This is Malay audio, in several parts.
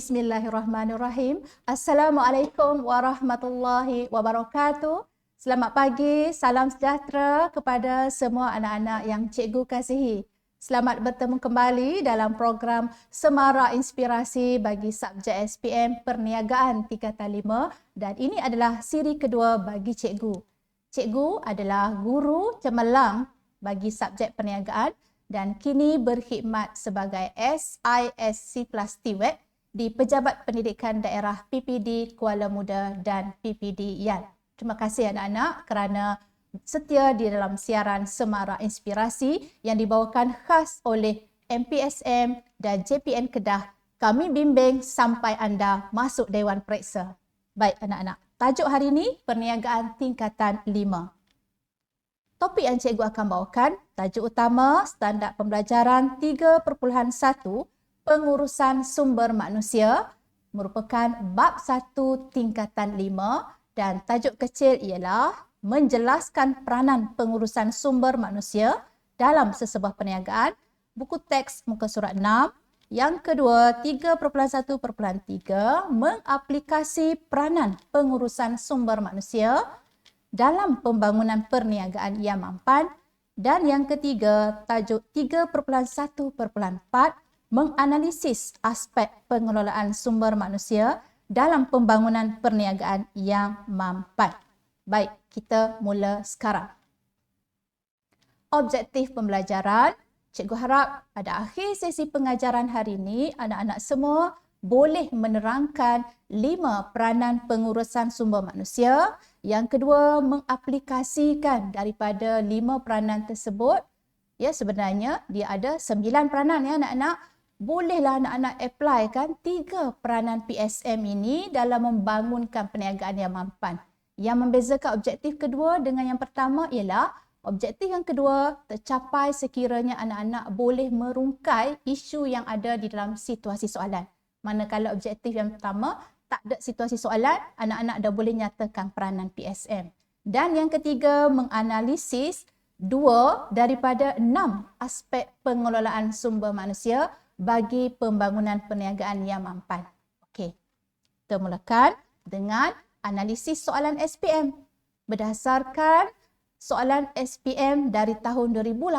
Bismillahirrahmanirrahim. Assalamualaikum warahmatullahi wabarakatuh. Selamat pagi, salam sejahtera kepada semua anak-anak yang cikgu kasihi. Selamat bertemu kembali dalam program Semara Inspirasi bagi subjek SPM Perniagaan tingkatan 5 dan ini adalah siri kedua bagi cikgu. Cikgu adalah guru cemerlang bagi subjek perniagaan dan kini berkhidmat sebagai SISC plus TWET di Pejabat Pendidikan Daerah PPD Kuala Muda dan PPD Yan. Terima kasih anak-anak kerana setia di dalam siaran Semara Inspirasi yang dibawakan khas oleh MPSM dan JPN Kedah. Kami bimbing sampai anda masuk Dewan Periksa. Baik anak-anak, tajuk hari ini perniagaan tingkatan 5. Topik yang cikgu akan bawakan, tajuk utama standard pembelajaran 3.1 pengurusan sumber manusia merupakan bab 1 tingkatan 5 dan tajuk kecil ialah menjelaskan peranan pengurusan sumber manusia dalam sesebuah perniagaan, buku teks muka surat 6. Yang kedua, 3.1.3 mengaplikasi peranan pengurusan sumber manusia dalam pembangunan perniagaan yang mampan. Dan yang ketiga, tajuk 3.1.4 menganalisis aspek pengelolaan sumber manusia dalam pembangunan perniagaan yang mampan. Baik, kita mula sekarang. Objektif pembelajaran, cikgu harap pada akhir sesi pengajaran hari ini, anak-anak semua boleh menerangkan 5 peranan pengurusan sumber manusia. Yang kedua, mengaplikasikan daripada 5 peranan tersebut. Ya, sebenarnya dia ada 9 peranan ya anak-anak. Bolehlah anak-anak apply kan 3 peranan PSM ini dalam membangunkan perniagaan yang mampan. Yang membezakan objektif kedua dengan yang pertama ialah objektif yang kedua tercapai sekiranya anak-anak boleh merungkai isu yang ada di dalam situasi soalan. Manakala objektif yang pertama tak ada situasi soalan, anak-anak dah boleh nyatakan peranan PSM. Dan yang ketiga, menganalisis 2 daripada 6 aspek pengelolaan sumber manusia bagi pembangunan perniagaan yang mampan. Okey, kita mulakan dengan analisis soalan SPM. Berdasarkan soalan SPM dari tahun 2018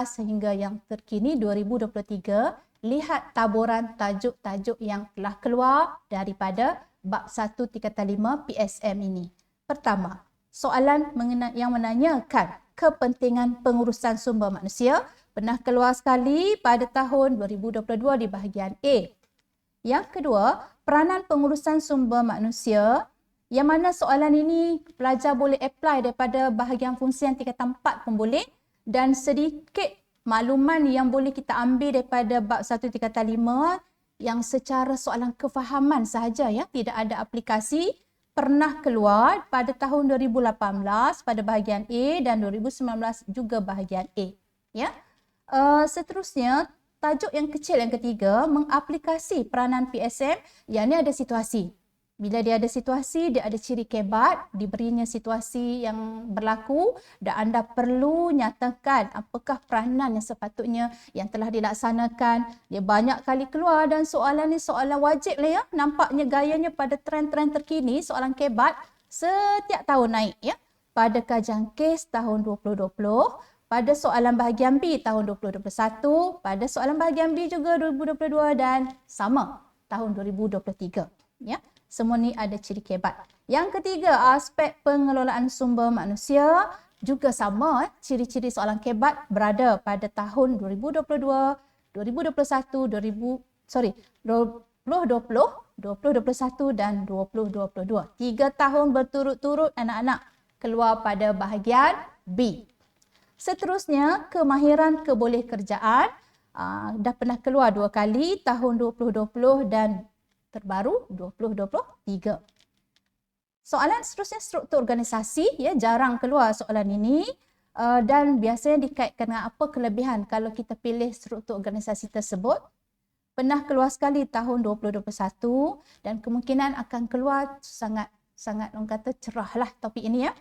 sehingga yang terkini 2023, lihat taburan tajuk-tajuk yang telah keluar daripada bab 1 tingkatan 5 PSM ini. Pertama, soalan yang menanyakan kepentingan pengurusan sumber manusia pernah keluar sekali pada tahun 2022 di bahagian A. Yang kedua, peranan pengurusan sumber manusia yang mana soalan ini pelajar boleh apply daripada bahagian fungsian tingkatan 4 pun boleh dan sedikit makluman yang boleh kita ambil daripada bab 1 tingkatan 5 yang secara soalan kefahaman sahaja ya, tidak ada aplikasi, pernah keluar pada tahun 2018 pada bahagian A dan 2019 juga bahagian A. Ya. Seterusnya, tajuk yang kecil yang ketiga, mengaplikasi peranan PSM yang ni ada situasi. Bila dia ada situasi, dia ada ciri kebat, diberinya situasi yang berlaku dan anda perlu nyatakan apakah peranan yang sepatutnya yang telah dilaksanakan. Dia banyak kali keluar dan soalan ni soalan wajib lah ya. Nampaknya gayanya pada trend-trend terkini, soalan kebat setiap tahun naik ya. Pada kajian kes tahun 2020, pada soalan bahagian B tahun 2021, pada soalan bahagian B juga 2022 dan sama tahun 2023 ya. Semua ni ada ciri kebat. Yang ketiga, aspek pengelolaan sumber manusia juga sama. Ciri-ciri soalan kebat berada pada tahun 2022, 2021, 2020, 2021 dan 2022. 3 tahun berturut-turut anak-anak keluar pada bahagian B. Seterusnya, kemahiran kebolehkerjaan dah pernah keluar 2 kali, tahun 2020 dan terbaru 2023. Soalan seterusnya struktur organisasi ya, jarang keluar soalan ini dan biasanya dikaitkan dengan apa kelebihan kalau kita pilih struktur organisasi tersebut. Pernah keluar sekali tahun 2021 dan kemungkinan akan keluar sangat orang kata cerahlah topik ini ya.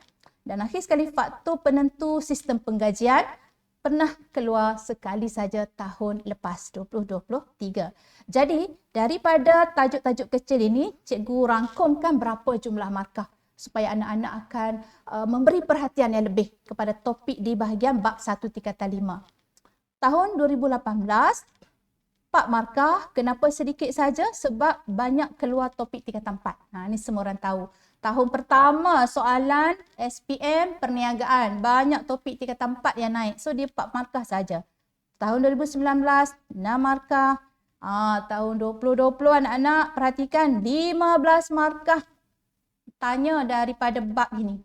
Dan akhir sekali, faktor penentu sistem penggajian pernah keluar sekali saja tahun lepas 2023. Jadi daripada tajuk-tajuk kecil ini, cikgu rangkumkan berapa jumlah markah supaya anak-anak akan memberi perhatian yang lebih kepada topik di bahagian bab 1 tingkatan 5. Tahun 2018, 4 markah. Kenapa sedikit saja? Sebab banyak keluar topik tingkatan 4. Ini semua orang tahu. Tahun pertama soalan SPM perniagaan. Banyak topik tingkatan 4 yang naik. So dia 4 markah saja. Tahun 2019, 6 markah. Tahun 2020 anak-anak perhatikan 15 markah. Tanya daripada bab ini.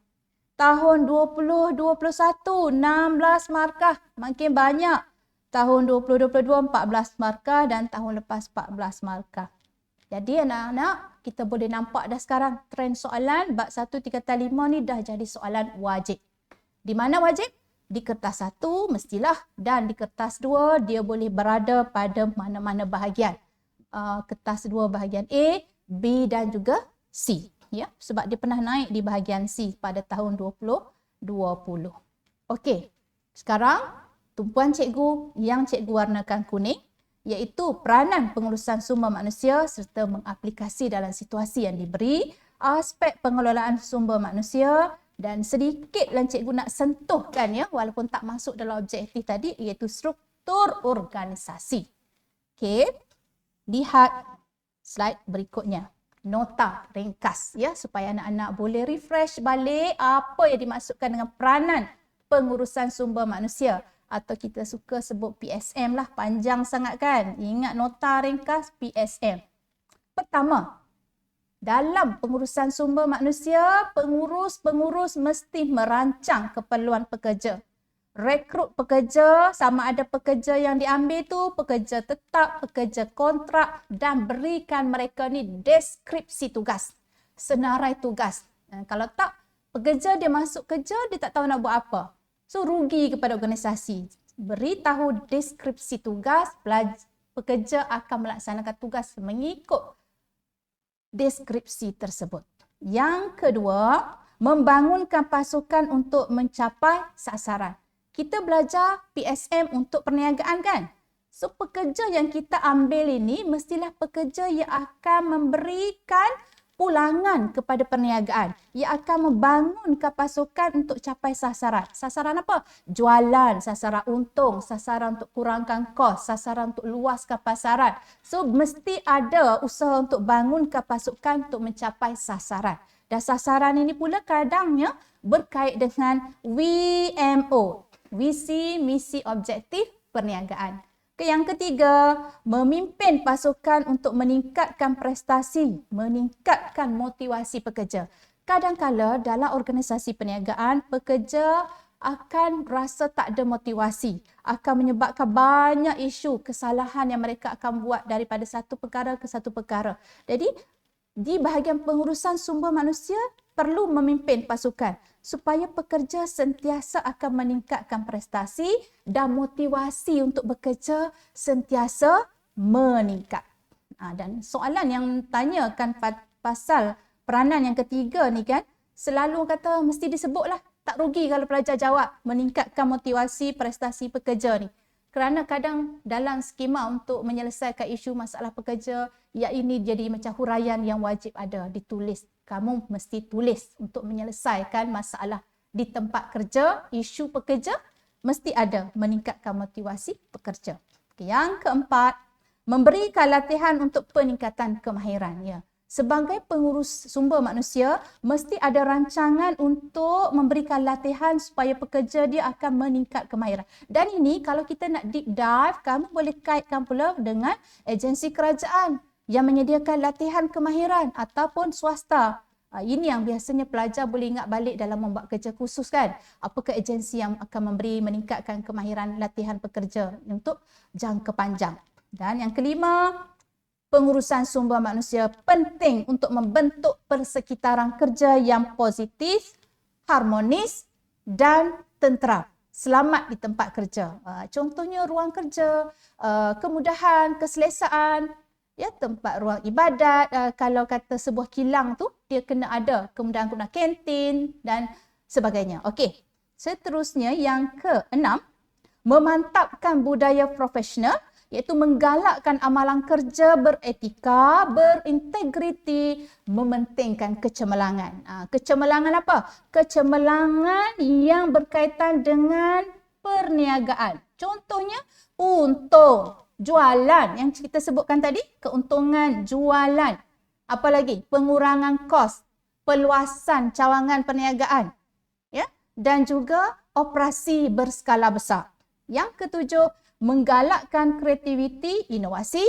Tahun 2021, 16 markah. Makin banyak. Tahun 2022, 14 markah dan tahun lepas 14 markah. Jadi anak-anak, kita boleh nampak dah sekarang trend soalan bab 1 tingkatan 5 ni dah jadi soalan wajib. Di mana wajib? Di kertas 1 mestilah dan di kertas 2 dia boleh berada pada mana-mana bahagian. Kertas 2 bahagian A, B dan juga C. Ya, sebab dia pernah naik di bahagian C pada tahun 2020. Okey, sekarang tumpuan cikgu yang cikgu warnakan kuning iaitu peranan pengurusan sumber manusia serta mengaplikasi dalam situasi yang diberi, aspek pengelolaan sumber manusia dan sedikitlah cikgu nak sentuhkan ya walaupun tak masuk dalam objektif tadi iaitu struktur organisasi. Okey, lihat slide berikutnya. Nota ringkas ya supaya anak-anak boleh refresh balik apa yang dimaksudkan dengan peranan pengurusan sumber manusia. Atau kita suka sebut PSM lah, panjang sangat kan. Ingat nota ringkas PSM. Pertama, dalam pengurusan sumber manusia, pengurus mesti merancang keperluan pekerja. Rekrut pekerja, sama ada pekerja yang diambil tu, pekerja tetap, pekerja kontrak dan berikan mereka ni deskripsi tugas, senarai tugas. Kalau tak, pekerja dia masuk kerja, dia tak tahu nak buat apa. So, rugi kepada organisasi. Beritahu deskripsi tugas, pekerja akan melaksanakan tugas mengikut deskripsi tersebut. Yang kedua, membangunkan pasukan untuk mencapai sasaran. Kita belajar PSM untuk perniagaan kan? So, pekerja yang kita ambil ini mestilah pekerja yang akan memberikan pulangan kepada perniagaan. Ia akan membangunkan pasukan untuk capai sasaran. Sasaran apa? Jualan, sasaran untung, sasaran untuk kurangkan kos, sasaran untuk luaskan pasaran. So, mesti ada usaha untuk bangunkan pasukan untuk mencapai sasaran. Dan sasaran ini pula kadangnya berkait dengan WMO. Visi, misi, objektif perniagaan. Yang ketiga, memimpin pasukan untuk meningkatkan prestasi, meningkatkan motivasi pekerja. Kadang-kala dalam organisasi perniagaan, pekerja akan rasa tak ada motivasi, akan menyebabkan banyak isu kesalahan yang mereka akan buat daripada satu perkara ke satu perkara. Jadi, di bahagian pengurusan sumber manusia, perlu memimpin pasukan supaya pekerja sentiasa akan meningkatkan prestasi dan motivasi untuk bekerja sentiasa meningkat. Dan soalan yang tanyakan pasal peranan yang ketiga ni kan, selalu kata mesti disebutlah. Tak rugi kalau pelajar jawab meningkatkan motivasi prestasi pekerja ni. Kerana kadang dalam skema untuk menyelesaikan isu masalah pekerja, ya ini jadi macam huraian yang wajib ada ditulis. Kamu mesti tulis untuk menyelesaikan masalah di tempat kerja, isu pekerja, mesti ada meningkatkan motivasi pekerja. Yang keempat, memberikan latihan untuk peningkatan kemahiran. Ya. Sebagai pengurus sumber manusia, mesti ada rancangan untuk memberikan latihan supaya pekerja dia akan meningkat kemahiran. Dan ini kalau kita nak deep dive, kamu boleh kaitkan pula dengan agensi kerajaan yang menyediakan latihan kemahiran ataupun swasta. Ini yang biasanya pelajar boleh ingat balik dalam membuat kerja khusus kan. Apakah agensi yang akan memberi meningkatkan kemahiran latihan pekerja untuk jangka panjang. Dan yang kelima, pengurusan sumber manusia penting untuk membentuk persekitaran kerja yang positif, harmonis dan tentera. Selamat di tempat kerja. Contohnya ruang kerja, kemudahan, keselesaan, ya, tempat ruang ibadat. Kalau kata sebuah kilang tu, dia kena ada kemudahan-kemudahan kantin dan sebagainya. Okey. Seterusnya yang keenam, memantapkan budaya profesional, iaitu menggalakkan amalan kerja beretika, berintegriti, mementingkan kecemerlangan. Kecemerlangan apa? Kecemerlangan yang berkaitan dengan perniagaan. Contohnya, untung, jualan yang kita sebutkan tadi, keuntungan jualan. Apa lagi? Pengurangan kos, peluasan cawangan perniagaan, ya, dan juga operasi berskala besar. Yang ketujuh, menggalakkan kreativiti, inovasi.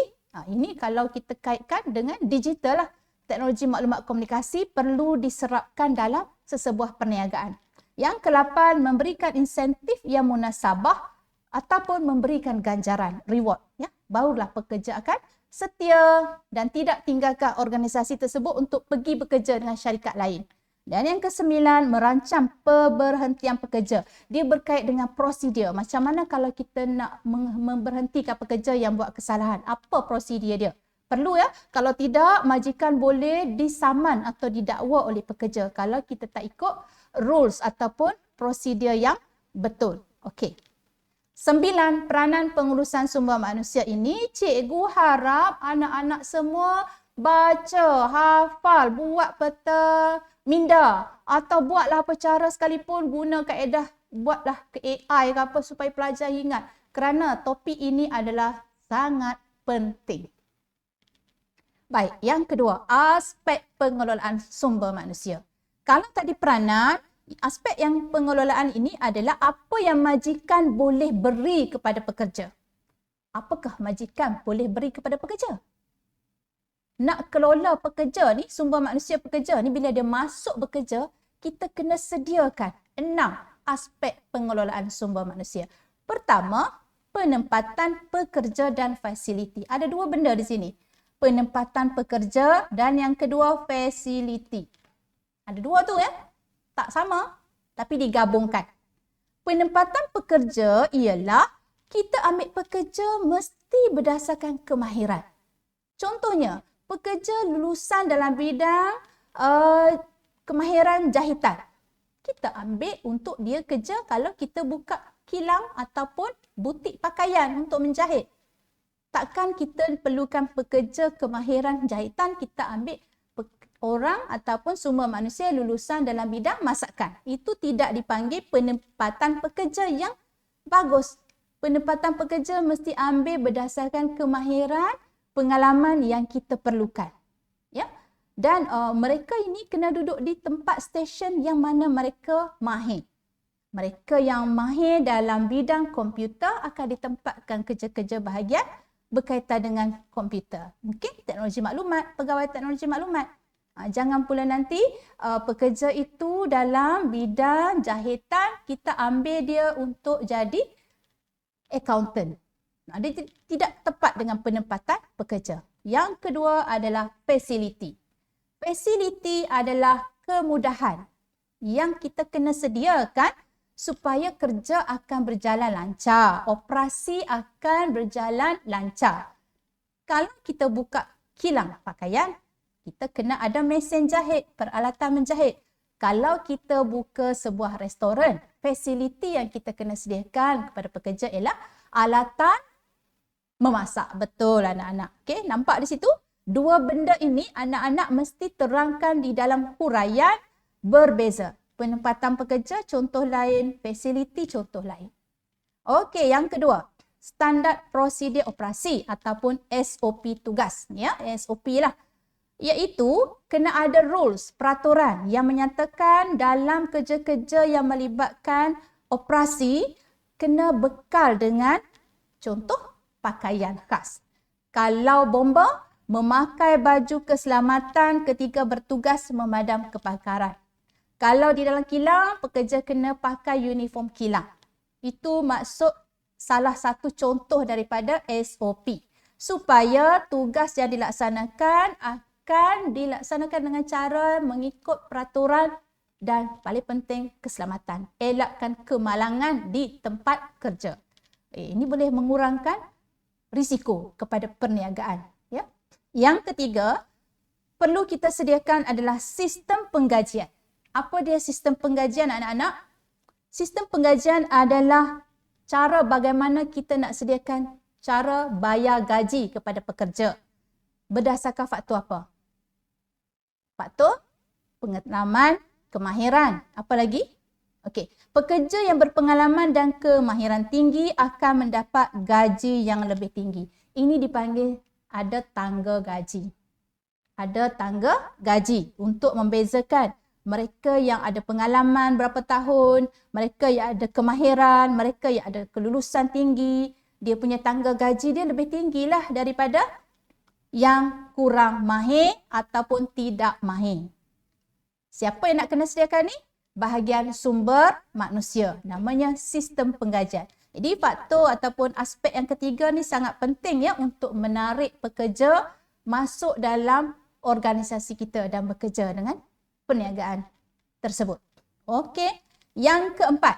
Ini kalau kita kaitkan dengan digital lah. Teknologi maklumat komunikasi perlu diserapkan dalam sesebuah perniagaan. Yang ke-8, memberikan insentif yang munasabah ataupun memberikan ganjaran, reward. Ya, barulah pekerja akan setia dan tidak tinggalkan organisasi tersebut untuk pergi bekerja dengan syarikat lain. Dan yang ke-9, merancang pemberhentian pekerja. Dia berkait dengan prosedur. Macam mana kalau kita nak memberhentikan pekerja yang buat kesalahan? Apa prosedur dia? Perlu ya. Kalau tidak, majikan boleh disaman atau didakwa oleh pekerja kalau kita tak ikut rules ataupun prosedur yang betul. Okey. 9, peranan pengurusan sumber manusia ini, cikgu harap anak-anak semua baca, hafal, buat peta minda atau buatlah apa cara sekalipun, guna kaedah, buatlah ke AI ke apa supaya pelajar ingat. Kerana topik ini adalah sangat penting. Baik, yang kedua, aspek pengelolaan sumber manusia. Kalau tadi peranan, aspek yang pengelolaan ini adalah apa yang majikan boleh beri kepada pekerja. Apakah majikan boleh beri kepada pekerja? Nak kelola pekerja ni, sumber manusia pekerja ni, bila dia masuk bekerja, kita kena sediakan 6 aspek pengelolaan sumber manusia. Pertama, penempatan pekerja dan fasiliti. Ada 2 benda di sini. Penempatan pekerja dan yang kedua fasiliti. Ada 2 tu ya. Tak sama tapi digabungkan. Penempatan pekerja ialah kita ambil pekerja mesti berdasarkan kemahiran. Contohnya, pekerja lulusan dalam bidang kemahiran jahitan. Kita ambil untuk dia kerja kalau kita buka kilang ataupun butik pakaian untuk menjahit. Takkan kita perlukan pekerja kemahiran jahitan, kita ambil orang ataupun sumber manusia lulusan dalam bidang masakan. Itu tidak dipanggil penempatan pekerja yang bagus. Penempatan pekerja mesti ambil berdasarkan kemahiran, pengalaman yang kita perlukan. Ya. Dan mereka ini kena duduk di tempat stesen yang mana mereka mahir. Mereka yang mahir dalam bidang komputer akan ditempatkan kerja-kerja bahagian berkaitan dengan komputer. Mungkin teknologi maklumat, pegawai teknologi maklumat. Jangan pula nanti pekerja itu dalam bidang jahitan, kita ambil dia untuk jadi accountant. Dia tidak tepat dengan penempatan pekerja. Yang kedua adalah facility. Facility adalah kemudahan yang kita kena sediakan supaya kerja akan berjalan lancar, operasi akan berjalan lancar. Kalau kita buka kilang pakaian, kita kena ada mesin jahit, peralatan menjahit. Kalau kita buka sebuah restoran, fasiliti yang kita kena sediakan kepada pekerja ialah alatan memasak. Betul anak-anak. Okey, nampak di situ? 2 benda ini anak-anak mesti terangkan di dalam huraian berbeza. Penempatan pekerja contoh lain, fasiliti contoh lain. Okey, yang kedua, standard prosedur operasi ataupun SOP tugas. Ya, SOP lah. Iaitu kena ada rules, peraturan yang menyatakan dalam kerja-kerja yang melibatkan operasi kena bekal dengan contoh pakaian khas. Kalau bomba, memakai baju keselamatan ketika bertugas memadam kebakaran. Kalau di dalam kilang, pekerja kena pakai uniform kilang. Itu maksud salah satu contoh daripada SOP. Supaya tugas yang dilaksanakan akan dilaksanakan dengan cara mengikut peraturan dan paling penting keselamatan. Elakkan kemalangan di tempat kerja. Ini boleh mengurangkan risiko kepada perniagaan. Ya. Yang ketiga, perlu kita sediakan adalah sistem penggajian. Apa dia sistem penggajian anak-anak? Sistem penggajian adalah cara bagaimana kita nak sediakan cara bayar gaji kepada pekerja. Berdasarkan faktor apa? Faktor pengalaman, kemahiran. Apa lagi? Okey, pekerja yang berpengalaman dan kemahiran tinggi akan mendapat gaji yang lebih tinggi. Ini dipanggil ada tangga gaji. Ada tangga gaji untuk membezakan mereka yang ada pengalaman berapa tahun, mereka yang ada kemahiran, mereka yang ada kelulusan tinggi, dia punya tangga gaji dia lebih tinggilah daripada yang kurang mahir ataupun tidak mahir. Siapa yang nak kena sediakan ni? Bahagian sumber manusia. Namanya sistem penggajian. Jadi faktor ataupun aspek yang ketiga ni sangat penting ya untuk menarik pekerja masuk dalam organisasi kita dan bekerja dengan perniagaan tersebut. Okey, yang keempat,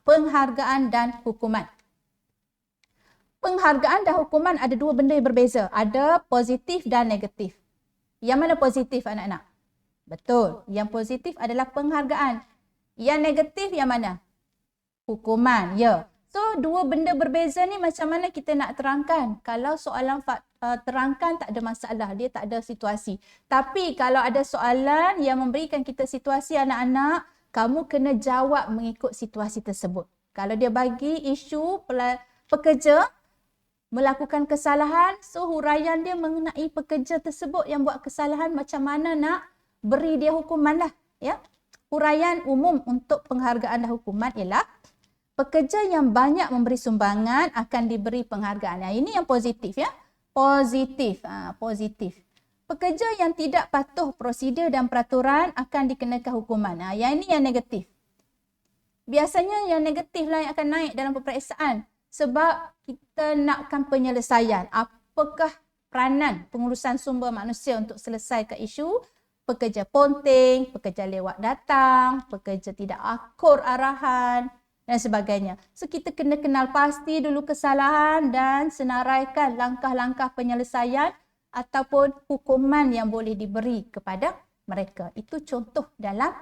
penghargaan dan hukuman. Penghargaan dan hukuman ada dua benda yang berbeza. Ada positif dan negatif. Yang mana positif anak-anak? Betul, yang positif adalah penghargaan. Yang negatif yang mana? Hukuman, ya. So, dua benda berbeza ni macam mana kita nak terangkan? Kalau soalan terangkan tak ada masalah, dia tak ada situasi. Tapi kalau ada soalan yang memberikan kita situasi anak-anak, kamu kena jawab mengikut situasi tersebut. Kalau dia bagi isu pekerja melakukan kesalahan, so huraian dia mengenai pekerja tersebut yang buat kesalahan, macam mana nak beri dia hukuman lah. Ya? Huraian umum untuk penghargaan dan hukuman ialah pekerja yang banyak memberi sumbangan akan diberi penghargaan. Ini yang positif ya. Positif. Positif. Pekerja yang tidak patuh prosedur dan peraturan akan dikenakan hukuman. Yang ini yang negatif. Biasanya yang negatif lah yang akan naik dalam peperiksaan. Sebab kita nakkan penyelesaian. Apakah peranan pengurusan sumber manusia untuk selesaikan isu pekerja ponting, pekerja lewat datang, pekerja tidak akur arahan dan sebagainya. So kita kena kenal pasti dulu kesalahan dan senaraikan langkah-langkah penyelesaian ataupun hukuman yang boleh diberi kepada mereka. Itu contoh dalam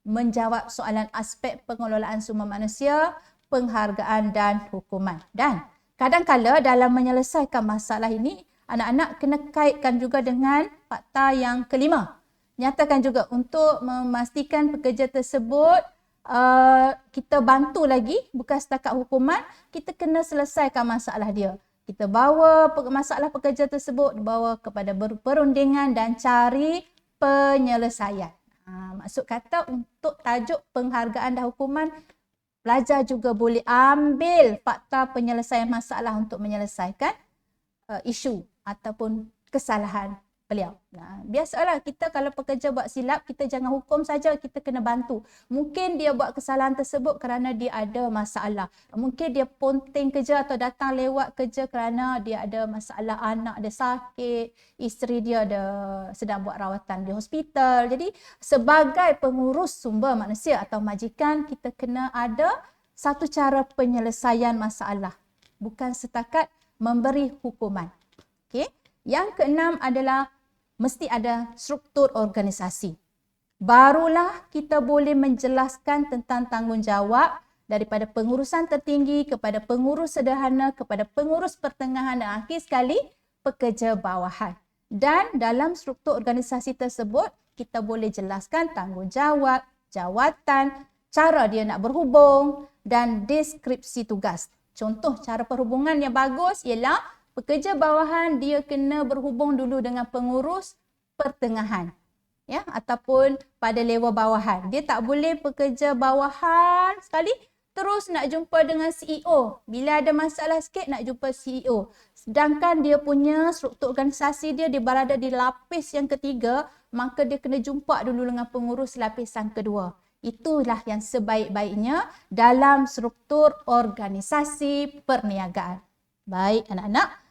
menjawab soalan aspek pengelolaan sumber manusia, penghargaan dan hukuman. Dan kadang-kala dalam menyelesaikan masalah ini, anak-anak kena kaitkan juga dengan fakta yang kelima. Nyatakan juga untuk memastikan pekerja tersebut kita bantu lagi, bukan setakat hukuman, kita kena selesaikan masalah dia. Kita bawa masalah pekerja tersebut dibawa kepada perundingan dan cari penyelesaian. Maksud kata untuk tajuk penghargaan dan hukuman, pelajar juga boleh ambil fakta penyelesaian masalah untuk menyelesaikan isu ataupun kesalahan beliau. Biasalah kita kalau pekerja buat silap, kita jangan hukum saja, kita kena bantu. Mungkin dia buat kesalahan tersebut kerana dia ada masalah. Mungkin dia ponting kerja atau datang lewat kerja kerana dia ada masalah, anak dia sakit, isteri dia sedang buat rawatan di hospital. Jadi sebagai pengurus sumber manusia atau majikan, kita kena ada satu cara penyelesaian masalah. Bukan setakat memberi hukuman. Okey. Yang keenam adalah mesti ada struktur organisasi. Barulah kita boleh menjelaskan tentang tanggungjawab daripada pengurusan tertinggi kepada pengurus sederhana, kepada pengurus pertengahan dan akhir sekali pekerja bawahan. Dan dalam struktur organisasi tersebut, kita boleh jelaskan tanggungjawab, jawatan, cara dia nak berhubung dan deskripsi tugas. Contoh cara perhubungan yang bagus ialah pekerja bawahan dia kena berhubung dulu dengan pengurus pertengahan. Ya, ataupun pada level bawahan. Dia tak boleh pekerja bawahan sekali terus nak jumpa dengan CEO. Bila ada masalah sikit nak jumpa CEO. Sedangkan dia punya struktur organisasi dia berada di lapis yang ketiga, maka dia kena jumpa dulu dengan pengurus lapisan kedua. Itulah yang sebaik-baiknya dalam struktur organisasi perniagaan. Baik anak-anak.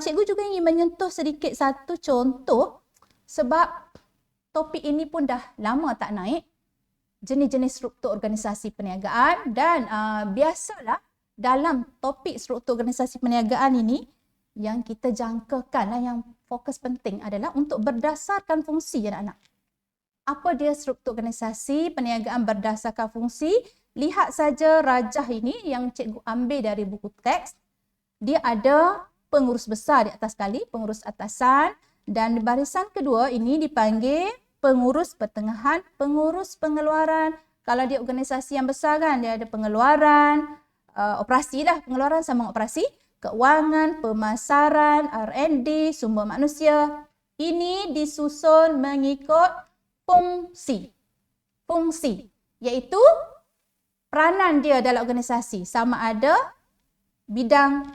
Cikgu juga ingin menyentuh sedikit satu contoh sebab topik ini pun dah lama tak naik, jenis-jenis struktur organisasi perniagaan dan biasalah dalam topik struktur organisasi perniagaan ini yang kita jangkakan yang fokus penting adalah untuk berdasarkan fungsi anak-anak. Apa dia struktur organisasi perniagaan berdasarkan fungsi? Lihat saja rajah ini yang cikgu ambil dari buku teks. Dia ada pengurus besar di atas sekali, pengurus atasan. Dan barisan kedua ini dipanggil pengurus pertengahan, pengurus pengeluaran. Kalau dia organisasi yang besar kan, dia ada pengeluaran, operasi dah, pengeluaran sama operasi, keuangan, pemasaran, R&D, sumber manusia. Ini disusun mengikut fungsi. Fungsi, iaitu peranan dia dalam organisasi. Sama ada bidang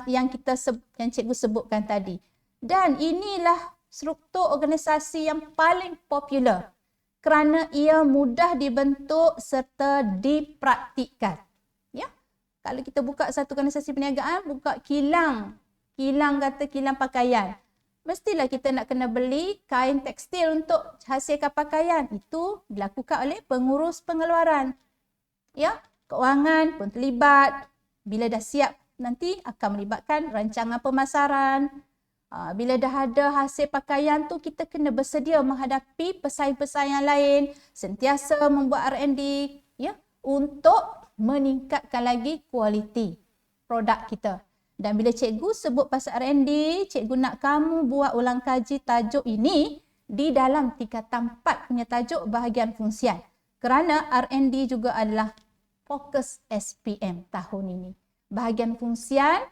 yang cikgu sebutkan tadi. Dan inilah struktur organisasi yang paling popular kerana ia mudah dibentuk serta dipraktikkan. Ya. Kalau kita buka satu organisasi perniagaan, buka kilang pakaian. Mestilah kita nak kena beli kain tekstil untuk hasilkan pakaian. Itu dilakukan oleh pengurus pengeluaran. Ya, keuangan pun terlibat. Bila dah siap nanti akan melibatkan rancangan pemasaran. Bila dah ada hasil pakaian tu, kita kena bersedia menghadapi pesaing-pesaing yang lain, sentiasa membuat R&D ya, untuk meningkatkan lagi kualiti produk kita. Dan bila cikgu sebut pasal R&D, cikgu nak kamu buat ulang kaji tajuk ini di dalam tingkatan 4 punya tajuk bahagian fungsian. Kerana R&D juga adalah fokus SPM tahun ini. Bahagian fungsian,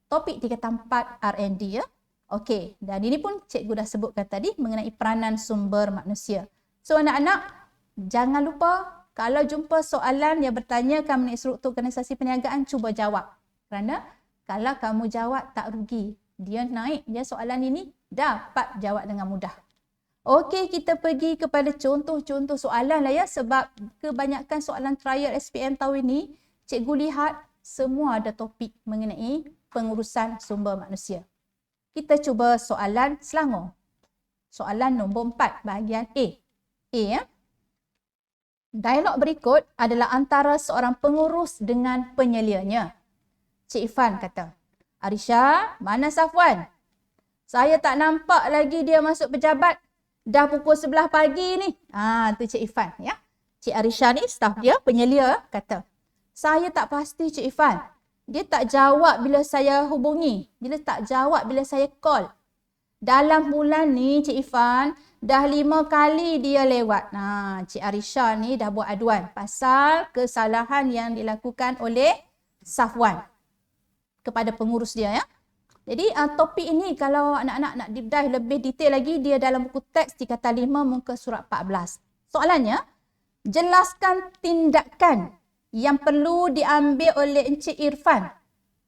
topik tingkatan 4 R&D ya. Okey, dan ini pun cikgu dah sebutkan tadi mengenai peranan sumber manusia. So anak-anak, jangan lupa kalau jumpa soalan yang bertanyakan mengenai struktur organisasi perniagaan, cuba jawab. Kerana kalau kamu jawab tak rugi. Dia naik, dia soalan ini dapat jawab dengan mudah. Okey, kita pergi kepada contoh-contoh soalan lah ya. Sebab kebanyakan soalan trial SPM tahun ini, cikgu lihat semua ada topik mengenai pengurusan sumber manusia. Kita cuba soalan Selangor. Soalan nombor 4, bahagian A. A ya. Dialog berikut adalah antara seorang pengurus dengan penyelianya. Cik Ifan kata, Arisha, mana Safwan? Saya tak nampak lagi dia masuk pejabat. Dah pukul 11 pagi ni. Tu Cik Ifan ya. Cik Arisha ni staf dia, penyelia kata, saya tak pasti Cik Ifan. Dia tak jawab bila saya hubungi. Dia tak jawab bila saya call. Dalam bulan ni Cik Ifan, dah 5 kali dia lewat. Cik Arisha ni dah buat aduan pasal kesalahan yang dilakukan oleh Safwan kepada pengurus dia ya. Jadi topik ini kalau anak-anak nak deep dive lebih detail lagi, dia dalam buku teks tingkatan 5 muka surat 14. Soalannya, jelaskan tindakan yang perlu diambil oleh Encik Irfan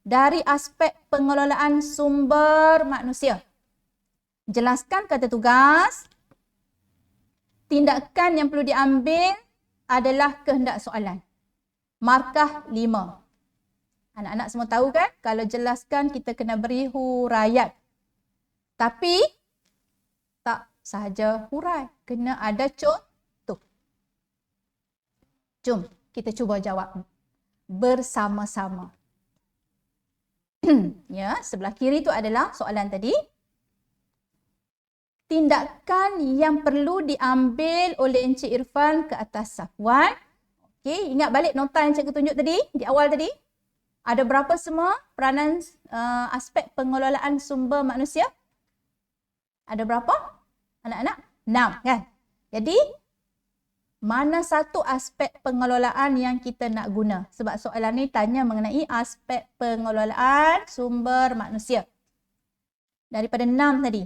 dari aspek pengelolaan sumber manusia. Jelaskan kata tugas. Tindakan yang perlu diambil adalah kehendak soalan. Markah 5. Anak-anak semua tahu kan? Kalau jelaskan kita kena beri huraian. Tapi tak sahaja hurai. Kena ada contoh. Jom kita cuba jawab bersama-sama. Ya, sebelah kiri tu adalah soalan tadi. Tindakan yang perlu diambil oleh Encik Irfan ke atas Safwan. Okey, ingat balik nota yang cikgu tunjuk tadi, di awal tadi. Ada berapa semua peranan aspek pengelolaan sumber manusia? Ada berapa? Anak-anak? 6 kan? Jadi, mana satu aspek pengelolaan yang kita nak guna? Sebab soalan ni tanya mengenai aspek pengelolaan sumber manusia. Daripada 6 tadi.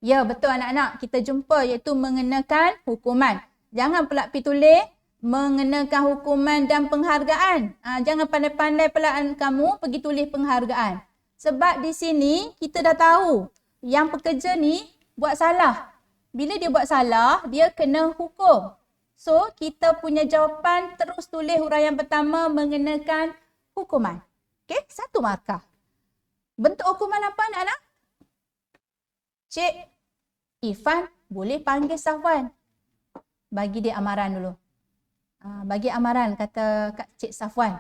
Ya, betul anak-anak. Kita jumpa iaitu mengenakan hukuman. Jangan pula pergi tulis mengenakan hukuman dan penghargaan. Jangan pandai-pandai pula kamu pergi tulis penghargaan. Sebab di sini kita dah tahu yang pekerja ni buat salah. Bila dia buat salah, dia kena hukum. So, kita punya jawapan terus tulis huraian pertama mengenakan hukuman. Okey, 1 markah. Bentuk hukuman apa anak-anak? Cik Ifan boleh panggil Safwan. Bagi dia amaran dulu. Bagi amaran kata Cik Safwan.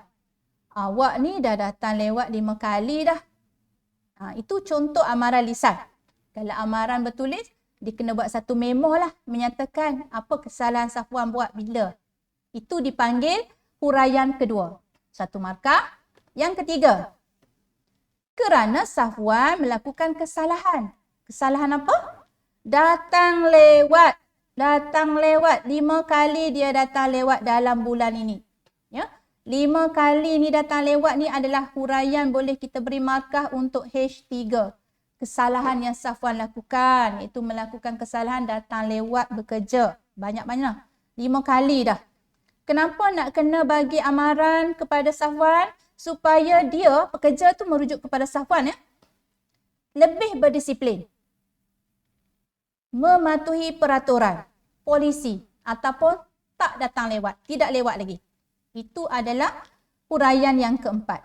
Awak ni dah datang lewat 5 kali dah. Itu contoh amaran lisan. Kalau amaran bertulis, dia kena buat satu memo lah menyatakan apa kesalahan Safwan buat bila. Itu dipanggil huraian kedua. 1 markah. Yang ketiga, kerana Safwan melakukan kesalahan. Kesalahan apa? Datang lewat. Datang lewat. 5 kali dia datang lewat dalam bulan ini. Ya. 5 kali ni datang lewat ni adalah huraian, boleh kita beri markah untuk H3. Kesalahan yang Safwan lakukan, iaitu melakukan kesalahan datang lewat bekerja. Banyak-banyak. 5 kali dah. Kenapa nak kena bagi amaran kepada Safwan? Supaya dia, pekerja tu merujuk kepada Safwan, ya, lebih berdisiplin, mematuhi peraturan polisi ataupun tak datang lewat, tidak lewat lagi. Itu adalah huraian yang keempat.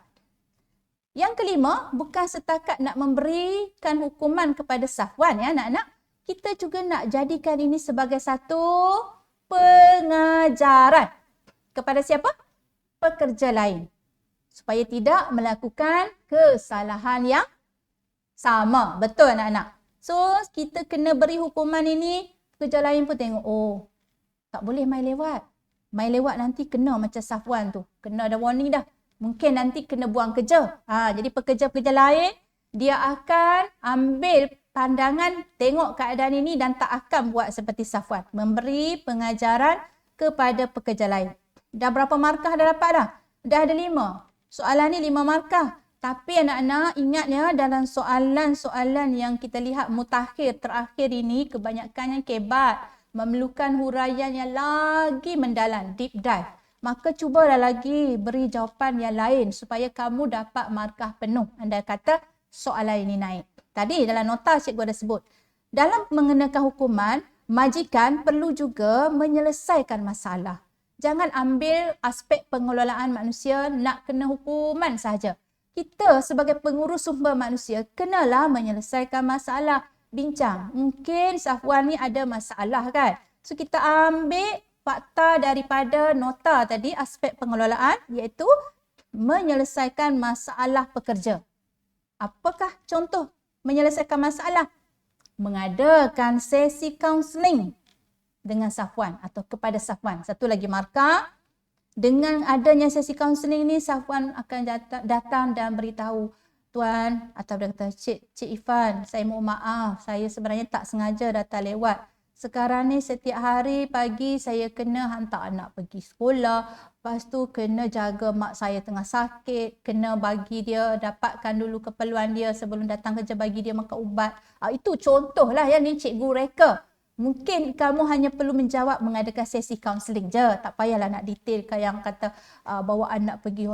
Yang kelima, bukan setakat nak memberikan hukuman kepada Safwan, ya anak-anak. Kita juga nak jadikan ini sebagai satu pengajaran kepada siapa? Pekerja lain. Supaya tidak melakukan kesalahan yang sama. Betul anak-anak? So, kita kena beri hukuman ini, pekerja lain pun tengok, oh, tak boleh main lewat. Main lewat nanti kena macam Safwan tu. Kena ada warning dah. Mungkin nanti kena buang kerja. Jadi pekerja-pekerja lain, dia akan ambil pandangan, tengok keadaan ini dan tak akan buat seperti Safwan. Memberi pengajaran kepada pekerja lain. Dah berapa markah dah dapat dah? Dah ada 5. Soalan ni 5 markah. Tapi anak-anak ingat ya, dalam soalan-soalan yang kita lihat mutakhir terakhir ini, kebanyakannya kebat. Memerlukan huraian yang lagi mendalam, deep dive. Maka cubalah lagi beri jawapan yang lain supaya kamu dapat markah penuh. Anda kata soalan ini naik. Tadi dalam nota cikgu ada sebut. Dalam mengenakan hukuman, majikan perlu juga menyelesaikan masalah. Jangan ambil aspek pengelolaan manusia nak kena hukuman sahaja. Kita sebagai pengurus sumber manusia kenalah menyelesaikan masalah. Bincang, mungkin Safwan ni ada masalah kan. So kita ambil fakta daripada nota tadi, aspek pengelolaan, iaitu menyelesaikan masalah pekerja. Apakah contoh menyelesaikan masalah? Mengadakan sesi kaunseling dengan Safwan atau kepada Safwan. Satu lagi markah. Dengan adanya sesi kaunseling ni, Safwan akan datang dan beritahu, Tuan, atau dia kata, Cik Ifan, saya mohon maaf, saya sebenarnya tak sengaja datang lewat. Sekarang ni setiap hari pagi saya kena hantar anak pergi sekolah, lepas tu kena jaga mak saya tengah sakit, kena bagi dia, dapatkan dulu keperluan dia sebelum datang kerja, bagi dia makan ubat. Itu contohlah yang ni cikgu reka. Mungkin kamu hanya perlu menjawab mengadakan sesi kaunseling je. Tak payahlah nak detailkan yang kata bawa anak pergi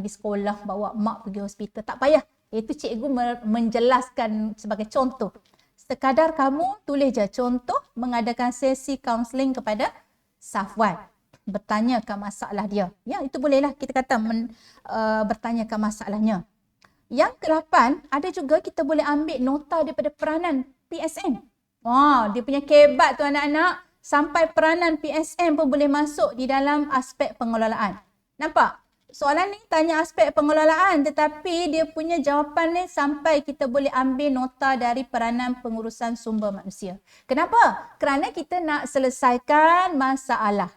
sekolah, bawa mak pergi hospital. Tak payah. Itu cikgu menjelaskan sebagai contoh. Sekadar kamu tulis je contoh mengadakan sesi kaunseling kepada Safwan. Bertanyakan masalah dia. Ya, itu bolehlah kita kata bertanyakan masalahnya. Yang ke-8, ada juga kita boleh ambil nota daripada peranan PSN. Dia punya kebat tu anak-anak. Sampai peranan PSN pun boleh masuk di dalam aspek pengelolaan. Nampak? Soalan ni tanya aspek pengelolaan, tetapi dia punya jawapan ni sampai kita boleh ambil nota dari peranan pengurusan sumber manusia. Kenapa? Kerana kita nak selesaikan masalah.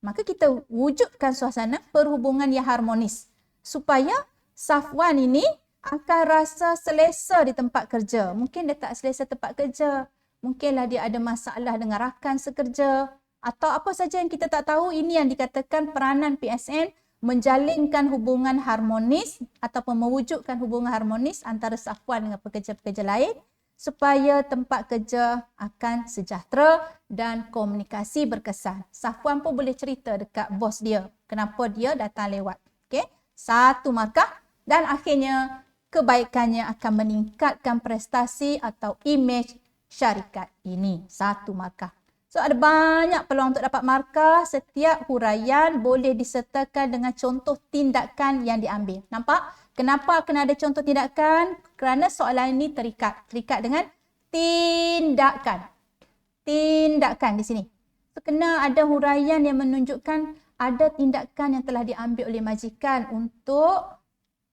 Maka kita wujudkan suasana perhubungan yang harmonis. Supaya Safwan ini akan rasa selesa di tempat kerja. Mungkin dia tak selesa tempat kerja. Mungkinlah dia ada masalah dengan rakan sekerja. Atau apa saja yang kita tak tahu, ini yang dikatakan peranan PSN menjalinkan hubungan harmonis ataupun mewujudkan hubungan harmonis antara Safwan dengan pekerja-pekerja lain supaya tempat kerja akan sejahtera dan komunikasi berkesan. Safwan pun boleh cerita dekat bos dia kenapa dia datang lewat. Okey, 1 markah dan akhirnya kebaikannya akan meningkatkan prestasi atau imej syarikat ini. 1 markah. So ada banyak peluang untuk dapat markah. Setiap huraian boleh disertakan dengan contoh tindakan yang diambil. Nampak? Kenapa kena ada contoh tindakan? Kerana soalan ini terikat dengan tindakan. Tindakan di sini. So, kena ada huraian yang menunjukkan ada tindakan yang telah diambil oleh majikan untuk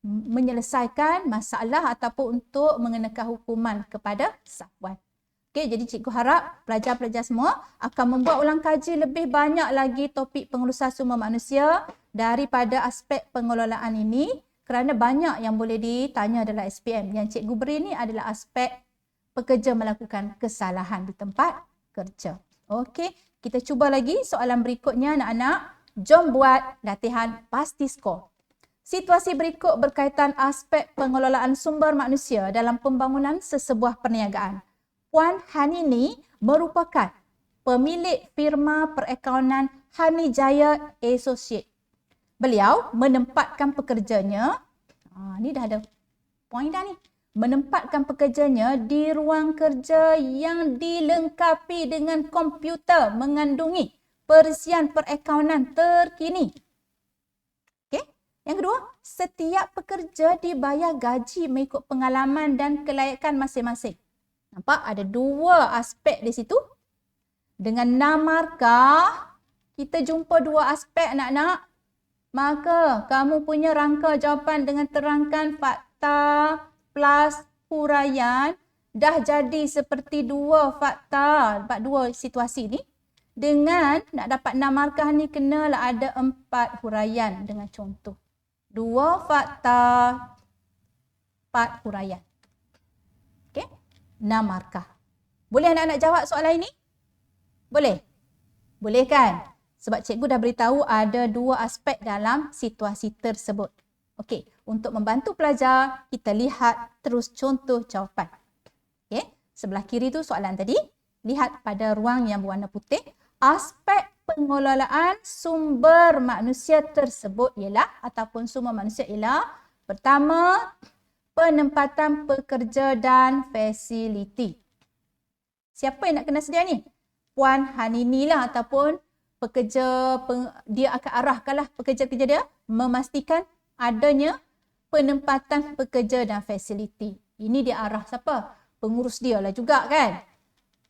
menyelesaikan masalah ataupun untuk mengenakan hukuman kepada Safwan. Okey, jadi cikgu harap pelajar-pelajar semua akan membuat ulang kaji lebih banyak lagi topik pengurusan sumber manusia daripada aspek pengelolaan ini, kerana banyak yang boleh ditanya dalam SPM. Yang cikgu beri ni adalah aspek pekerja melakukan kesalahan di tempat kerja. Okey, kita cuba lagi soalan berikutnya anak-anak. Jom buat latihan pasti skor. Situasi berikut berkaitan aspek pengelolaan sumber manusia dalam pembangunan sesebuah perniagaan. Puan Hanini merupakan pemilik firma perakaunan Hanijaya Associate. Beliau menempatkan pekerjanya, ni dah ada poin dah ni, menempatkan pekerjanya di ruang kerja yang dilengkapi dengan komputer mengandungi perisian perakaunan terkini. Yang kedua, setiap pekerja dibayar gaji mengikut pengalaman dan kelayakan masing-masing. Nampak ada dua aspek di situ. Dengan 6 markah, kita jumpa dua aspek anak-anak. Maka kamu punya rangka jawapan dengan terangkan fakta plus huraian dah jadi seperti dua fakta, dua situasi ni. Dengan nak dapat 6 markah ni kenalah ada 4 huraian dengan contoh. 2 fakta, 4 huraian. Okey? 6 markah. Boleh anak-anak jawab soalan ini? Boleh? Boleh kan? Sebab cikgu dah beritahu ada 2 aspek dalam situasi tersebut. Okey, untuk membantu pelajar, kita lihat terus contoh jawapan. Okey, sebelah kiri tu soalan tadi. Lihat pada ruang yang berwarna putih. Aspek pengelolaan sumber manusia tersebut ialah ataupun sumber manusia ialah pertama, penempatan pekerja dan fasiliti. Siapa yang nak kena sedia ni? Puan Hanini lah ataupun pekerja, dia akan arahkanlah pekerja-pekerja dia memastikan adanya penempatan pekerja dan fasiliti. Ini dia arah siapa? Pengurus dia lah juga kan?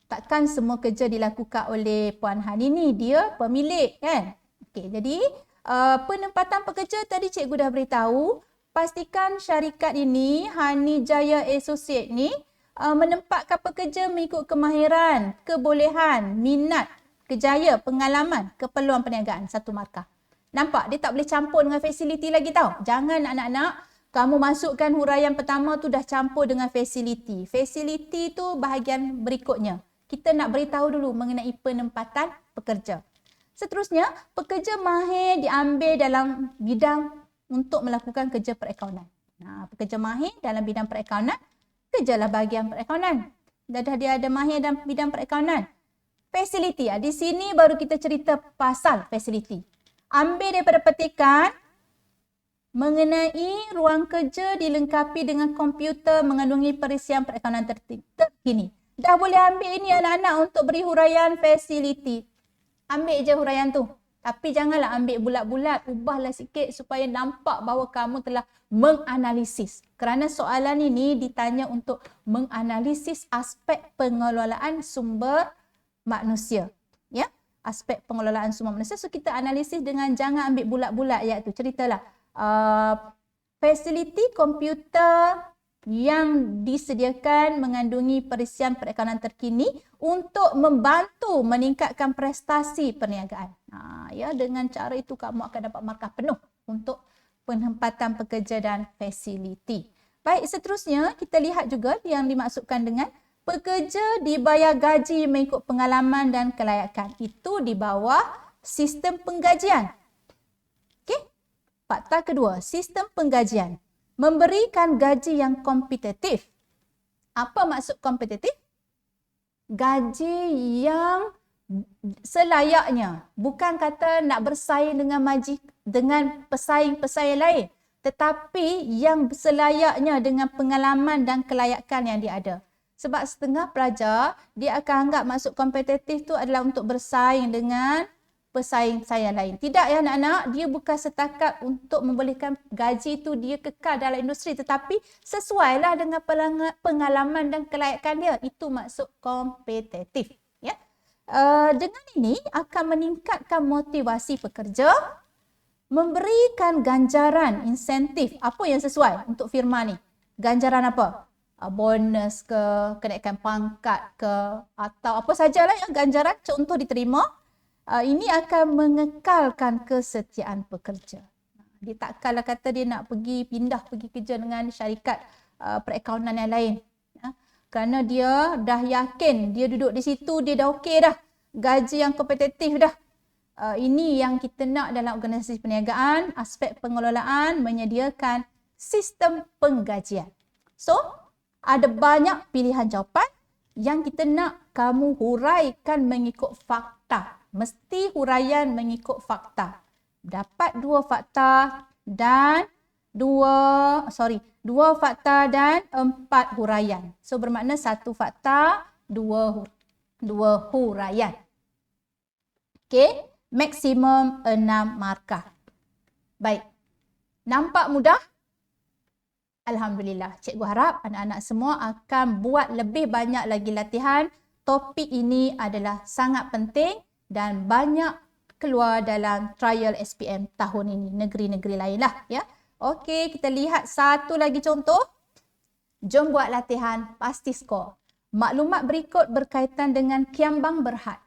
Takkan semua kerja dilakukan oleh Puan Hanini, dia pemilik kan? Okey, jadi penempatan pekerja tadi cikgu dah beritahu, pastikan syarikat ini, Hanijaya Associate ni, menempatkan pekerja mengikut kemahiran, kebolehan, minat, kejaya, pengalaman, keperluan perniagaan. 1 markah. Nampak? Dia tak boleh campur dengan fasiliti lagi tau. Jangan anak-anak, kamu masukkan huraian pertama tu dah campur dengan fasiliti. Fasiliti tu bahagian berikutnya. Kita nak beritahu dulu mengenai penempatan pekerja. Seterusnya, pekerja mahir diambil dalam bidang untuk melakukan kerja perakaunan. Pekerja mahir dalam bidang perakaunan, kerjalah bahagian perakaunan. Dah dia ada mahir dalam bidang perakaunan. Fasiliti, di sini baru kita cerita pasal fasiliti. Ambil daripada petikan mengenai ruang kerja dilengkapi dengan komputer mengandungi perisian perakaunan terkini. Dah boleh ambil ini anak-anak untuk beri huraian fasiliti. Ambil je huraian tu. Tapi janganlah ambil bulat-bulat. Ubahlah sikit supaya nampak bahawa kamu telah menganalisis. Kerana soalan ini ditanya untuk menganalisis aspek pengelolaan sumber manusia. Ya, aspek pengelolaan sumber manusia. So kita analisis dengan jangan ambil bulat-bulat, iaitu ceritalah fasiliti komputer yang disediakan mengandungi perisian perakaunan terkini untuk membantu meningkatkan prestasi perniagaan. Ya, dengan cara itu kamu akan dapat markah penuh untuk penempatan pekerja dan fasiliti. Baik, seterusnya kita lihat juga yang dimaksudkan dengan pekerja dibayar gaji mengikut pengalaman dan kelayakan. Itu di bawah sistem penggajian. Okey. Fakta kedua, sistem penggajian. Memberikan gaji yang kompetitif. Apa maksud kompetitif? Gaji yang selayaknya. Bukan kata nak bersaing dengan pesaing-pesaing lain. Tetapi yang selayaknya dengan pengalaman dan kelayakan yang dia ada. Sebab setengah pelajar, dia akan anggap maksud kompetitif tu adalah untuk bersaing dengan pesaing-pesaing lain. Tidak ya anak-anak, dia bukan setakat untuk membolehkan gaji tu dia kekal dalam industri, tetapi sesuailah dengan pengalaman dan kelayakan dia. Itu maksud kompetitif. Ya. Dengan ini akan meningkatkan motivasi pekerja, memberikan ganjaran insentif. Apa yang sesuai untuk firma ni? Ganjaran apa? bonus ke, kenaikan pangkat ke, atau apa sajalah yang ganjaran contoh diterima, ini akan mengekalkan kesetiaan pekerja. Dia takkanlah kata dia nak pindah pergi kerja dengan syarikat perakaunan yang lain. Kerana dia dah yakin, dia duduk di situ, dia dah okey dah. Gaji yang kompetitif dah. Ini yang kita nak dalam organisasi perniagaan, aspek pengelolaan menyediakan sistem penggajian. So, ada banyak pilihan jawapan yang kita nak kamu huraikan mengikut fakta. Mesti huraian mengikut fakta. Dapat dua fakta dan empat huraian. So, bermakna satu fakta, dua huraian. Okey, maksimum 6 markah. Baik. Nampak mudah? Alhamdulillah. Cikgu harap anak-anak semua akan buat lebih banyak lagi latihan. Topik ini adalah sangat penting dan banyak keluar dalam trial SPM tahun ini. Negeri-negeri lain lah. Ya. Okey, kita lihat satu lagi contoh. Jom buat latihan pasti skor. Maklumat berikut berkaitan dengan kiambang berhad.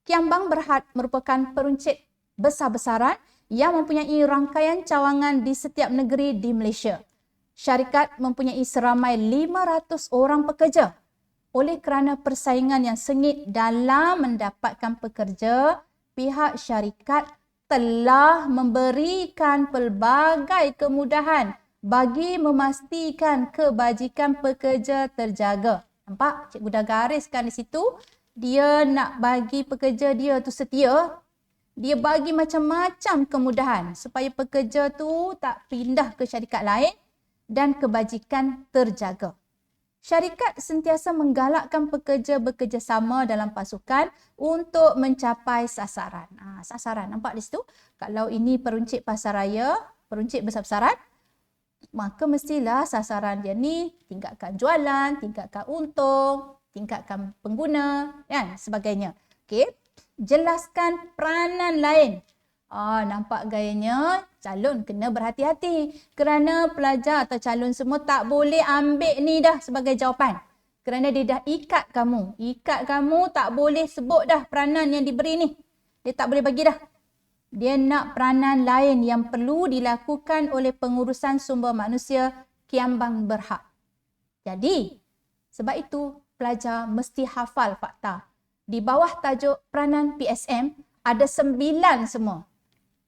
Kiambang berhad merupakan peruncit besar-besaran yang mempunyai rangkaian cawangan di setiap negeri di Malaysia. Syarikat mempunyai seramai 500 orang pekerja. Oleh kerana persaingan yang sengit dalam mendapatkan pekerja, pihak syarikat telah memberikan pelbagai kemudahan bagi memastikan kebajikan pekerja terjaga. Nampak? Cikgu dah gariskan di situ. Dia nak bagi pekerja dia tu setia. Dia bagi macam-macam kemudahan supaya pekerja tu tak pindah ke syarikat lain dan kebajikan terjaga. Syarikat sentiasa menggalakkan pekerja bekerjasama dalam pasukan untuk mencapai sasaran. Sasaran, nampak di situ? Kalau ini peruncit pasaraya, peruncit besar-besaran, maka mestilah sasaran dia ni tingkatkan jualan, tingkatkan untung, tingkatkan pengguna, dan sebagainya. Okey, jelaskan peranan lain. Nampak gayanya calon kena berhati-hati kerana pelajar atau calon semua tak boleh ambil ni dah sebagai jawapan. Kerana dia dah ikat kamu. Ikat kamu tak boleh sebut dah peranan yang diberi ni. Dia tak boleh bagi dah. Dia nak peranan lain yang perlu dilakukan oleh pengurusan sumber manusia kiambang berhad. Jadi, sebab itu pelajar mesti hafal fakta. Di bawah tajuk peranan PSM ada 9 semua.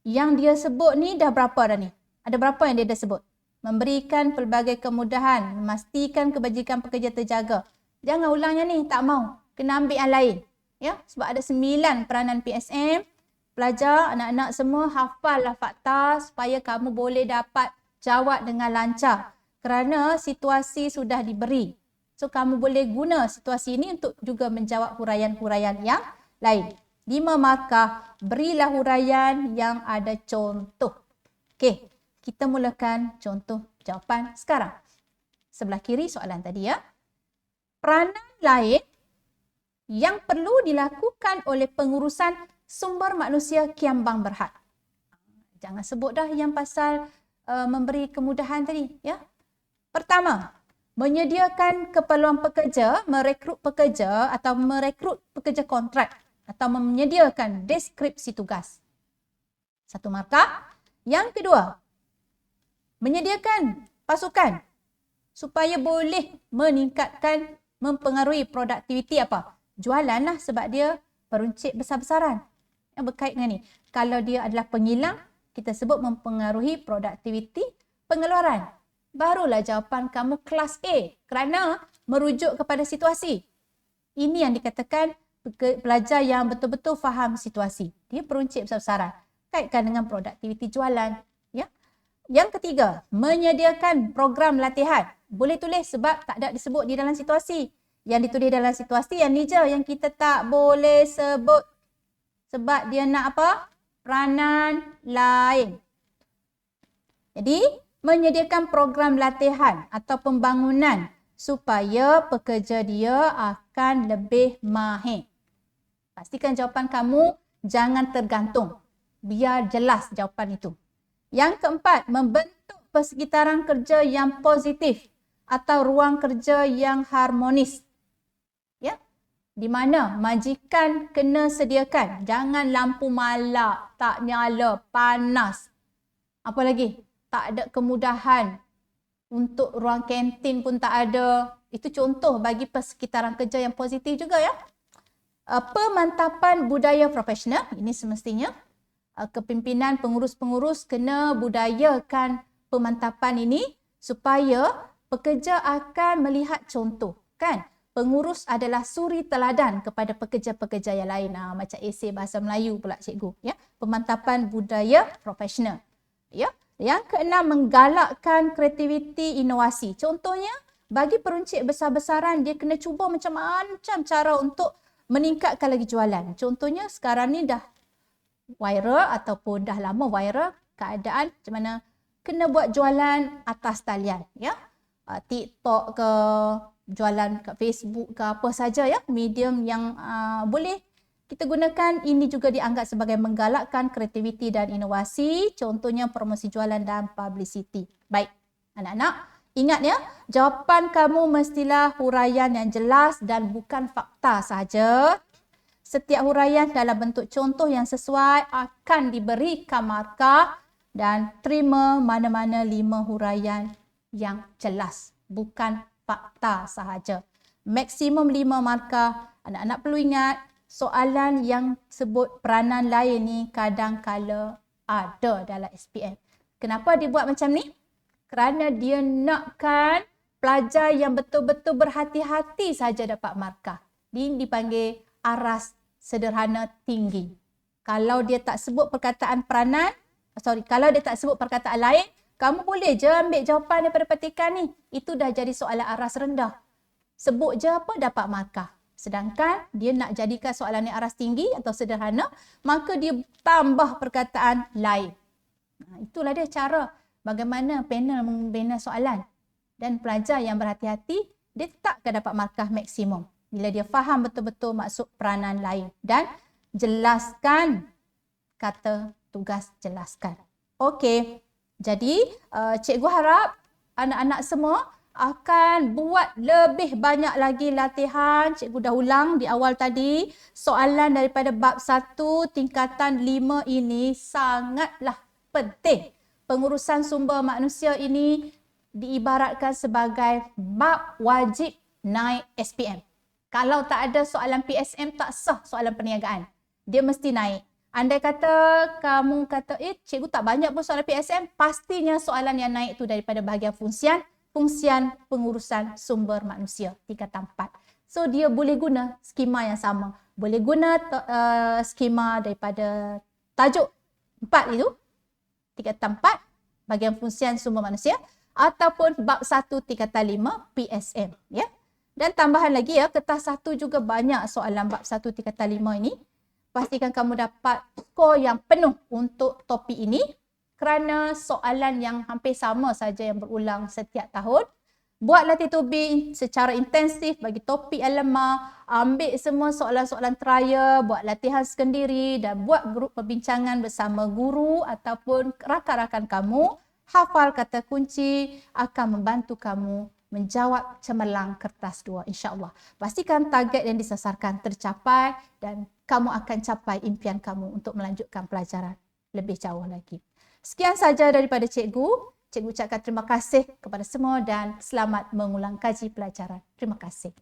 Yang dia sebut ni dah berapa dah ni? Ada berapa yang dia dah sebut? Memberikan pelbagai kemudahan, memastikan kebajikan pekerja terjaga. Jangan ulang yang ni, tak mau. Kena ambil yang lain. Ya, sebab ada 9 peranan PSM. Pelajar, anak-anak semua hafallah fakta supaya kamu boleh dapat jawab dengan lancar. Kerana situasi sudah diberi. So, kamu boleh guna situasi ini untuk juga menjawab huraian-huraian yang lain. 5 markah, berilah huraian yang ada contoh. Okey, kita mulakan contoh jawapan sekarang. Sebelah kiri soalan tadi ya. Peranan lain yang perlu dilakukan oleh pengurusan sumber manusia kiambang berhad. Jangan sebut dah yang pasal memberi kemudahan tadi ya. Pertama, menyediakan keperluan pekerja, merekrut pekerja atau merekrut pekerja kontrak atau menyediakan deskripsi tugas. 1 markah. Yang kedua, menyediakan pasukan supaya boleh meningkatkan, mempengaruhi produktiviti apa? Jualan lah sebab dia peruncit besar-besaran. Yang berkait dengan ni. Kalau dia adalah pengilang, kita sebut mempengaruhi produktiviti pengeluaran. Barulah jawapan kamu kelas A kerana merujuk kepada situasi. Ini yang dikatakan pelajar yang betul-betul faham situasi. Dia peruncit besar-besaran. Kaitkan dengan produktiviti jualan. Ya. Yang ketiga, menyediakan program latihan. Boleh tulis sebab tak ada disebut di dalam situasi. Yang ditulis dalam situasi yang ni je yang kita tak boleh sebut. Sebab dia nak apa? Peranan lain. Jadi, menyediakan program latihan atau pembangunan supaya pekerja dia akan lebih mahir. Pastikan jawapan kamu jangan tergantung. Biar jelas jawapan itu. Yang keempat, membentuk persekitaran kerja yang positif. atau ruang kerja yang harmonis. Ya. Di mana majikan kena sediakan. Jangan lampu malap, tak nyala, panas. Apa lagi? Tak ada kemudahan. Untuk ruang kantin pun tak ada. Itu contoh bagi persekitaran kerja yang positif juga ya. Pemantapan budaya profesional. Ini semestinya. Kepimpinan pengurus-pengurus kena budayakan pemantapan ini supaya pekerja akan melihat contoh. Kan? Pengurus adalah suri teladan kepada pekerja-pekerja yang lain. Macam esei bahasa Melayu pula cikgu. Ya? Pemantapan budaya profesional. Ya? Yang keenam, menggalakkan kreativiti inovasi. Contohnya, bagi peruncit besar-besaran, dia kena cuba macam-macam cara untuk meningkatkan lagi jualan. Contohnya, sekarang ni dah viral ataupun dah lama viral keadaan macam mana kena buat jualan atas talian. Ya? TikTok ke, jualan kat Facebook ke, apa saja ya, medium yang boleh kita gunakan. Ini juga dianggap sebagai menggalakkan kreativiti dan inovasi, contohnya promosi jualan dan publicity. Baik, anak-anak, ingat ya, jawapan kamu mestilah huraian yang jelas dan bukan fakta sahaja. Setiap huraian dalam bentuk contoh yang sesuai akan diberikan markah dan terima mana-mana 5 huraian yang jelas, bukan fakta sahaja. Maksimum 5 markah. Anak-anak perlu ingat, soalan yang sebut peranan lain ni kadang-kala ada dalam SPM. Kenapa dia buat macam ni? Kerana dia nakkan pelajar yang betul-betul berhati-hati saja dapat markah. Ini dipanggil aras sederhana tinggi. Kalau dia tak sebut perkataan peranan, kalau dia tak sebut perkataan lain, kamu boleh je ambil jawapan daripada petikan ni. Itu dah jadi soalan aras rendah. Sebut je apa, dapat markah. Sedangkan dia nak jadikan soalan ni aras tinggi atau sederhana, maka dia tambah perkataan lain. Itulah dia cara bagaimana panel membina soalan. Dan pelajar yang berhati-hati, dia tak akan dapat markah maksimum. Bila dia faham betul-betul maksud peranan lain. Dan jelaskan kata tugas jelaskan. Okey. Jadi, cikgu harap anak-anak semua akan buat lebih banyak lagi latihan. Cikgu dah ulang di awal tadi. Soalan daripada bab 1 tingkatan 5 ini sangatlah penting. Pengurusan sumber manusia ini diibaratkan sebagai bab wajib naik SPM. Kalau tak ada soalan PSM, tak sah soalan perniagaan. Dia mesti naik. Andai kata kamu kata, cikgu tak banyak pun soalan PSM, pastinya soalan yang naik tu daripada bahagian fungsian pengurusan sumber manusia, tingkatan 4. So, dia boleh guna skema yang sama. Boleh guna skema daripada tajuk 4 itu, tingkatan 4, bahagian fungsian sumber manusia, ataupun bab 1 tingkatan 5, PSM. Ya? Dan tambahan lagi ya, kertas 1 juga banyak soalan bab 1 tingkatan 5 ini. Pastikan kamu dapat skor yang penuh untuk topik ini kerana soalan yang hampir sama saja yang berulang setiap tahun. Buat latih tubing secara intensif bagi topik LMA, ambil semua soalan-soalan trial, buat latihan sendiri dan buat grup perbincangan bersama guru ataupun rakan-rakan kamu. Hafal kata kunci akan membantu kamu menjawab cemerlang kertas 2 insya-Allah. Pastikan target yang disasarkan tercapai dan kamu akan capai impian kamu untuk melanjutkan pelajaran lebih jauh lagi. Sekian saja daripada cikgu. Cikgu ucapkan terima kasih kepada semua dan selamat mengulang kaji pelajaran. Terima kasih.